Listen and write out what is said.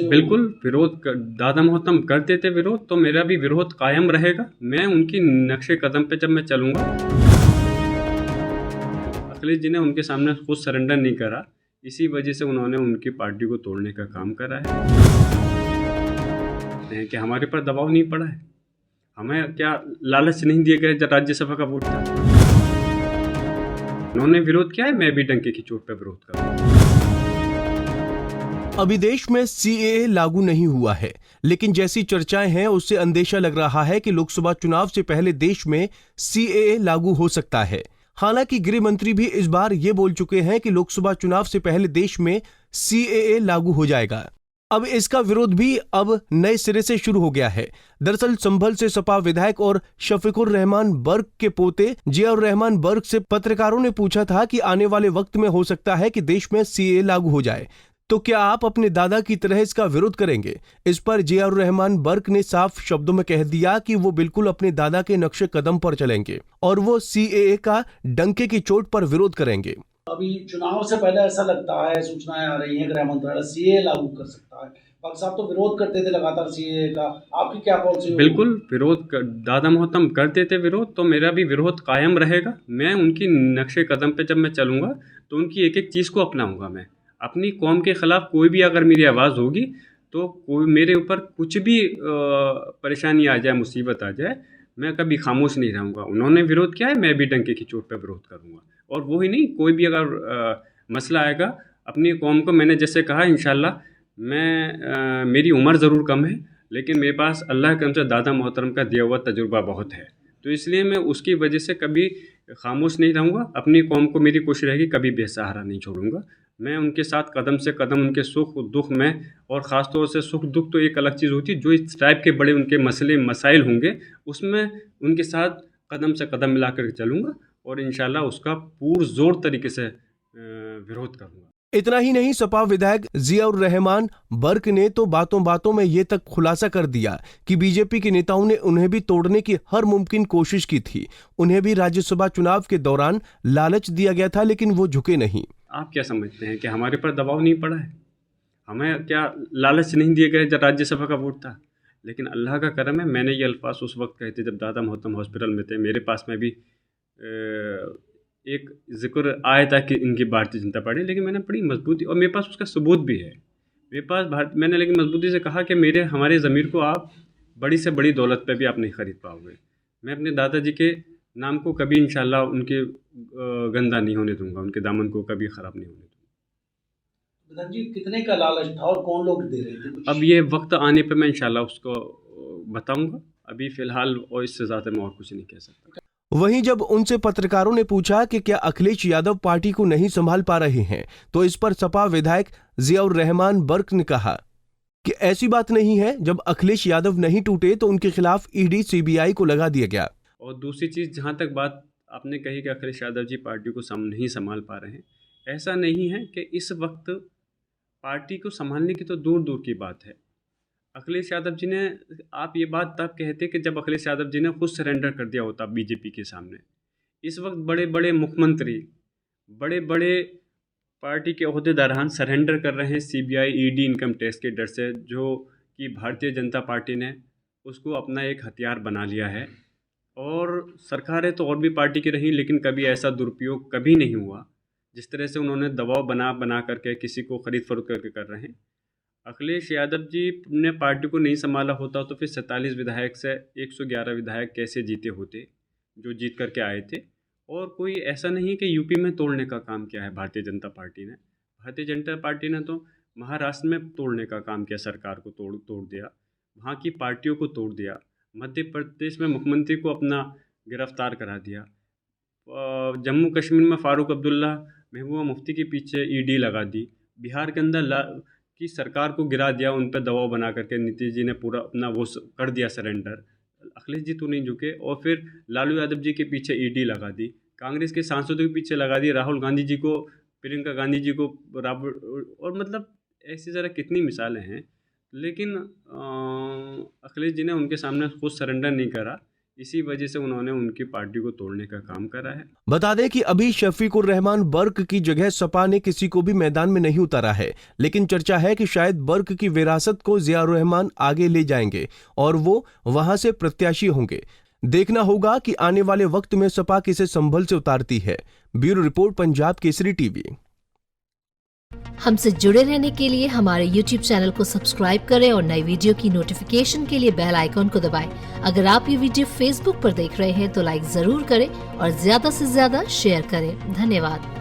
बिल्कुल, दादा मोहतरम करते थे विरोध, तो मेरा भी विरोध कायम रहेगा। मैं उनकी नक्शे कदम पे जब मैं चलूँगा, अखिलेश जी ने उनके सामने खुद सरेंडर नहीं करा, इसी वजह से उन्होंने उनकी पार्टी को तोड़ने का काम करा है कि हमारे पर दबाव नहीं पड़ा है। हमें क्या लालच नहीं दिए गए जब राज्यसभा का वोट था। उन्होंने विरोध किया है, मैं भी डंके की चोट पर विरोध करूँगा। अभी देश में सीएए लागू नहीं हुआ है, लेकिन जैसी चर्चाएं हैं उससे अंदेशा लग रहा है कि लोकसभा चुनाव से पहले देश में सीएए लागू हो सकता है। हालांकि गृह मंत्री भी इस बार ये बोल चुके हैं कि लोकसभा चुनाव से पहले देश में सीएए लागू हो जाएगा। अब इसका विरोध भी अब नए सिरे से शुरू हो गया है। दरअसल संभल से सपा विधायक और शफीकुर रहमान बर्क के पोते जियाउर रहमान बर्क से पत्रकारों ने पूछा था कि आने वाले वक्त में हो सकता है कि देश में सीएए लागू हो जाए, तो क्या आप अपने दादा की तरह इसका विरोध करेंगे? इस पर जियाउर रहमान बर्क ने साफ शब्दों में कह दिया कि वो बिल्कुल अपने दादा के नक्शे कदम पर चलेंगे और वो सीएए का डंके की चोट पर विरोध करेंगे। अभी चुनाव से पहले ऐसा लगता है, सूचनाएं आ रही हैं, गृह मंत्रालय सीए लागू कर सकता है। पाक साहब तो विरोध करते थे लगातार सीए का, आपकी क्या पॉलिसी? बिल्कुल दादा मोहतरम करते थे विरोध, तो मेरा भी विरोध कायम रहेगा। मैं उनकी नक्शे कदम पे जब मैं चलूँगा, तो उनकी एक एक चीज़ को अपनाऊँगा। मैं अपनी कौम के ख़िलाफ़ कोई भी अगर मेरी आवाज़ होगी, तो कोई मेरे ऊपर कुछ भी परेशानी आ जाए, मुसीबत आ जाए, मैं कभी खामोश नहीं रहूँगा। उन्होंने विरोध किया है, मैं भी डंके की चोट पे विरोध करूँगा। और वो ही नहीं, कोई भी अगर मसला आएगा अपनी कौम को, मैंने जैसे कहा इंशाल्लाह मेरी उम्र ज़रूर कम है, लेकिन मेरे पास अल्लाह के करम से दादा मोहतरम का दिया हुआ तजुर्बा बहुत है, तो इसलिए मैं उसकी वजह से कभी खामोश नहीं रहूँगा। अपनी कौम को मेरी कोशिश रहेगी कभी बेसहारा नहीं छोड़ूंगा। मैं उनके साथ कदम से कदम, उनके सुख दुख में, और ख़ास तौर से सुख दुख तो एक अलग चीज़ होती है, जो इस टाइप के बड़े उनके मसले मसाइल होंगे उसमें उनके साथ कदम से कदम मिला कर चलूँगा और इंशाल्लाह उसका पुरज़ोर तरीके से विरोध करूँगा। इतना ही नहीं, सपा विधायक जियाउर रहमान बर्क ने तो बातों बातों में ये तक खुलासा कर दिया कि बीजेपी के नेताओं ने उन्हें भी तोड़ने की हर मुमकिन कोशिश की थी। उन्हें भी राज्यसभा चुनाव के दौरान लालच दिया गया था, लेकिन वो झुके नहीं। आप क्या समझते हैं कि हमारे पर दबाव नहीं पड़ा है? हमें क्या लालच नहीं दिए गए जब राज्यसभा का वोट था? लेकिन अल्लाह का करम है, मैंने ये अल्फाज उस वक्त कहे थे जब दादा मोहतरम हॉस्पिटल में थे। मेरे पास में भी एक ज़िक्र आया था कि इनकी भारतीय जनता पार्टी, लेकिन मैंने बड़ी मजबूती, और मेरे पास उसका सबूत भी है। मेरे पास मैंने लेकिन मजबूती से कहा कि हमारे ज़मीर को आप बड़ी से बड़ी दौलत पे भी आप नहीं ख़रीद पाओगे। मैं अपने दादाजी के नाम को कभी इंशाल्लाह उनके गंदा नहीं होने दूंगा, उनके दामन को कभी ख़राब नहीं होने दूंगा। प्रधान जी, कितने का लालच था और कौन लोग दे रहे थे? अब ये वक्त आने पे मैं इंशाल्लाह उसको बताऊंगा। अभी फ़िलहाल और इससे ज़्यादा मैं और कुछ नहीं कह सकता। वहीं जब उनसे पत्रकारों ने पूछा कि क्या अखिलेश यादव पार्टी को नहीं संभाल पा रहे हैं, तो इस पर सपा विधायक जियाउर रहमान बर्क ने कहा कि ऐसी बात नहीं है। जब अखिलेश यादव नहीं टूटे तो उनके खिलाफ ईडी सीबीआई को लगा दिया गया। और दूसरी चीज़, जहाँ तक बात आपने कही कि अखिलेश यादव जी पार्टी को नहीं संभाल पा रहे हैं, ऐसा नहीं है कि इस वक्त पार्टी को संभालने की तो दूर दूर की बात है। अखिलेश यादव जी ने, आप ये बात तब कहते कि जब अखिलेश यादव जी ने खुद सरेंडर कर दिया होता बीजेपी के सामने। इस वक्त बड़े बड़े मुख्यमंत्री, बड़े बड़े पार्टी के अहदेदारान सरेंडर कर रहे हैं सीबीआई ईडी इनकम टैक्स के डर से, जो कि भारतीय जनता पार्टी ने उसको अपना एक हथियार बना लिया है। और सरकारें तो और भी पार्टी की रहीं, लेकिन कभी ऐसा दुरुपयोग कभी नहीं हुआ जिस तरह से उन्होंने दबाव बना बना करके किसी को ख़रीद फरोख्त करके कर रहे हैं। अखिलेश यादव जी ने पार्टी को नहीं संभाला होता तो फिर 47 विधायक से 111 विधायक कैसे जीते होते, जो जीत करके आए थे। और कोई ऐसा नहीं है कि यूपी में तोड़ने का काम किया है भारतीय जनता पार्टी ने। भारतीय जनता पार्टी ने तो महाराष्ट्र में तोड़ने का काम किया, सरकार को तोड़ दिया, वहाँ की पार्टियों को तोड़ दिया। मध्य प्रदेश में मुख्यमंत्री को अपना गिरफ्तार करा दिया। जम्मू कश्मीर में फ़ारूक अब्दुल्ला, महबूबा मुफ्ती के पीछे ईडी लगा दी। बिहार के अंदर की सरकार को गिरा दिया, उन पर दबाव बना करके नीतीश जी ने पूरा अपना वो कर दिया सरेंडर। अखिलेश जी तो नहीं झुके। और फिर लालू यादव जी के पीछे ईडी लगा दी, कांग्रेस के सांसदों के पीछे लगा दी, राहुल गांधी जी को, प्रियंका गांधी जी को, और मतलब ऐसी ज़रा कितनी मिसालें हैं। लेकिन अखिलेश जी ने उनके सामने खुद सरेंडर नहीं करा, इसी वजह से उन्होंने उनकी पार्टी को तोड़ने का काम करा है। बता दें कि अभी शफीकुर रहमान बर्क की जगह सपा ने किसी को भी मैदान में नहीं उतारा है, लेकिन चर्चा है कि शायद बर्क की विरासत को जियाउर रहमान आगे ले जाएंगे और वो वहां से प्रत्याशी होंगे। देखना होगा कि आने वाले वक्त में सपा किसे संभल से उतारती है। Bureau report, Punjab Kesari TV. हमसे जुड़े रहने के लिए हमारे YouTube चैनल को सब्सक्राइब करें और नई वीडियो की नोटिफिकेशन के लिए बेल आइकॉन को दबाएं। अगर आप ये वीडियो Facebook पर देख रहे हैं तो लाइक जरूर करें और ज्यादा से ज्यादा शेयर करें। धन्यवाद।